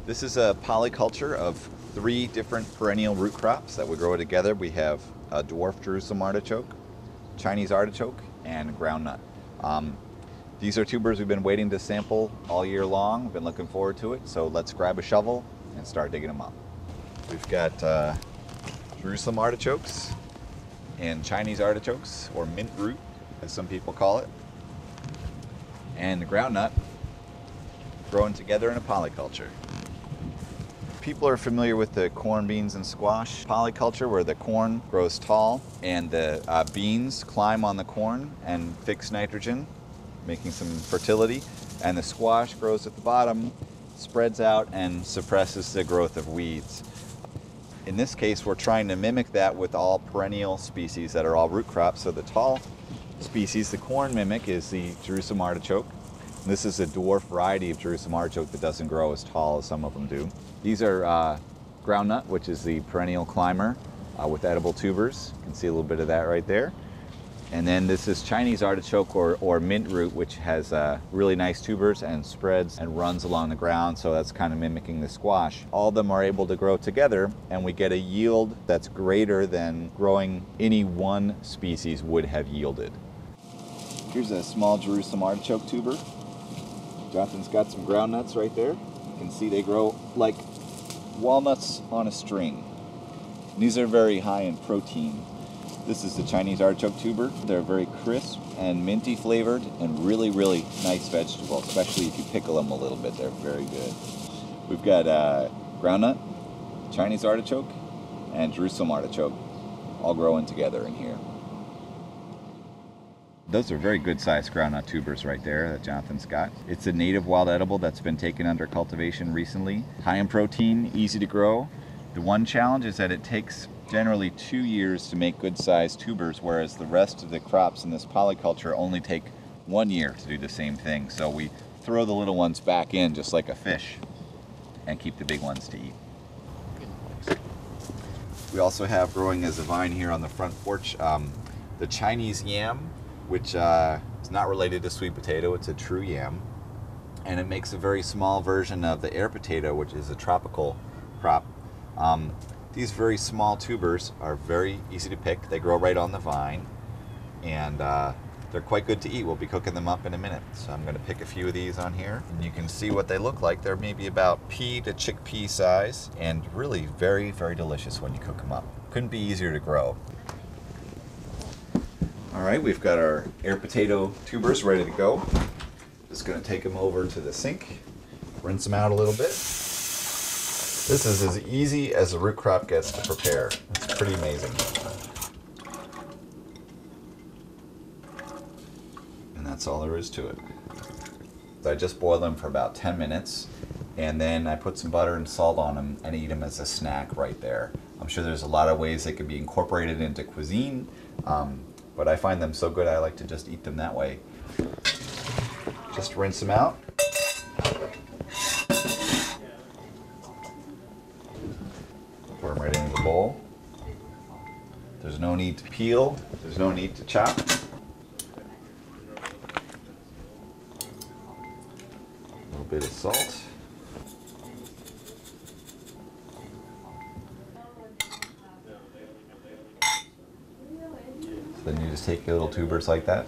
This is a polyculture of 3 different perennial root crops that we grow together. We have a dwarf Jerusalem artichoke, Chinese artichoke, and groundnut. These are tubers we've been waiting to sample all year long. We've been looking forward to it, so let's grab a shovel and start digging them up. We've got Jerusalem artichokes and Chinese artichokes, or mint root, as some people call it, and the groundnut growing together in a polyculture. People are familiar with the corn, beans, and squash polyculture, where the corn grows tall and the beans climb on the corn and fix nitrogen, making some fertility, and the squash grows at the bottom, spreads out, and suppresses the growth of weeds. In this case, we're trying to mimic that with all perennial species that are all root crops. So the tall species, the corn mimic, is the Jerusalem artichoke. This is a dwarf variety of Jerusalem artichoke that doesn't grow as tall as some of them do. These are groundnut, which is the perennial climber with edible tubers. You can see a little bit of that right there. And then this is Chinese artichoke, or mint root, which has really nice tubers and spreads and runs along the ground, so that's kind of mimicking the squash. All of them are able to grow together, and we get a yield that's greater than growing any one species would have yielded. Here's a small Jerusalem artichoke tuber. Jonathan's got some groundnuts right there. You can see they grow like walnuts on a string. And these are very high in protein. This is the Chinese artichoke tuber. They're very crisp and minty flavored and really, really nice vegetable, especially if you pickle them a little bit. They're very good. We've got groundnut, Chinese artichoke, and Jerusalem artichoke all growing together in here. Those are very good sized groundnut tubers right there that Jonathan's got. It's a native wild edible that's been taken under cultivation recently. High in protein, easy to grow. The one challenge is that it takes generally 2 years to make good sized tubers, whereas the rest of the crops in this polyculture only take 1 year to do the same thing. So we throw the little ones back in just like a fish and keep the big ones to eat. We also have growing as a vine here on the front porch the Chinese yam, which is not related to sweet potato. It's a true yam, and it makes a very small version of the air potato, which is a tropical crop. These very small tubers are very easy to pick. They grow right on the vine, and they're quite good to eat. We'll be cooking them up in a minute. So I'm going to pick a few of these on here, and you can see what they look like. They're maybe about pea to chickpea size, and really very, very delicious when you cook them up. Couldn't be easier to grow. All right, we've got our air potato tubers ready to go. Just going to take them over to the sink, rinse them out a little bit. This is as easy as a root crop gets to prepare. It's pretty amazing. And that's all there is to it. I just boil them for about 10 minutes, and then I put some butter and salt on them and eat them as a snack right there. I'm sure there's a lot of ways they could be incorporated into cuisine, but I find them so good I like to just eat them that way. Just rinse them out. Pour them right into the bowl. There's no need to peel. There's no need to chop. A little bit of salt. Then you just take your little tubers like that,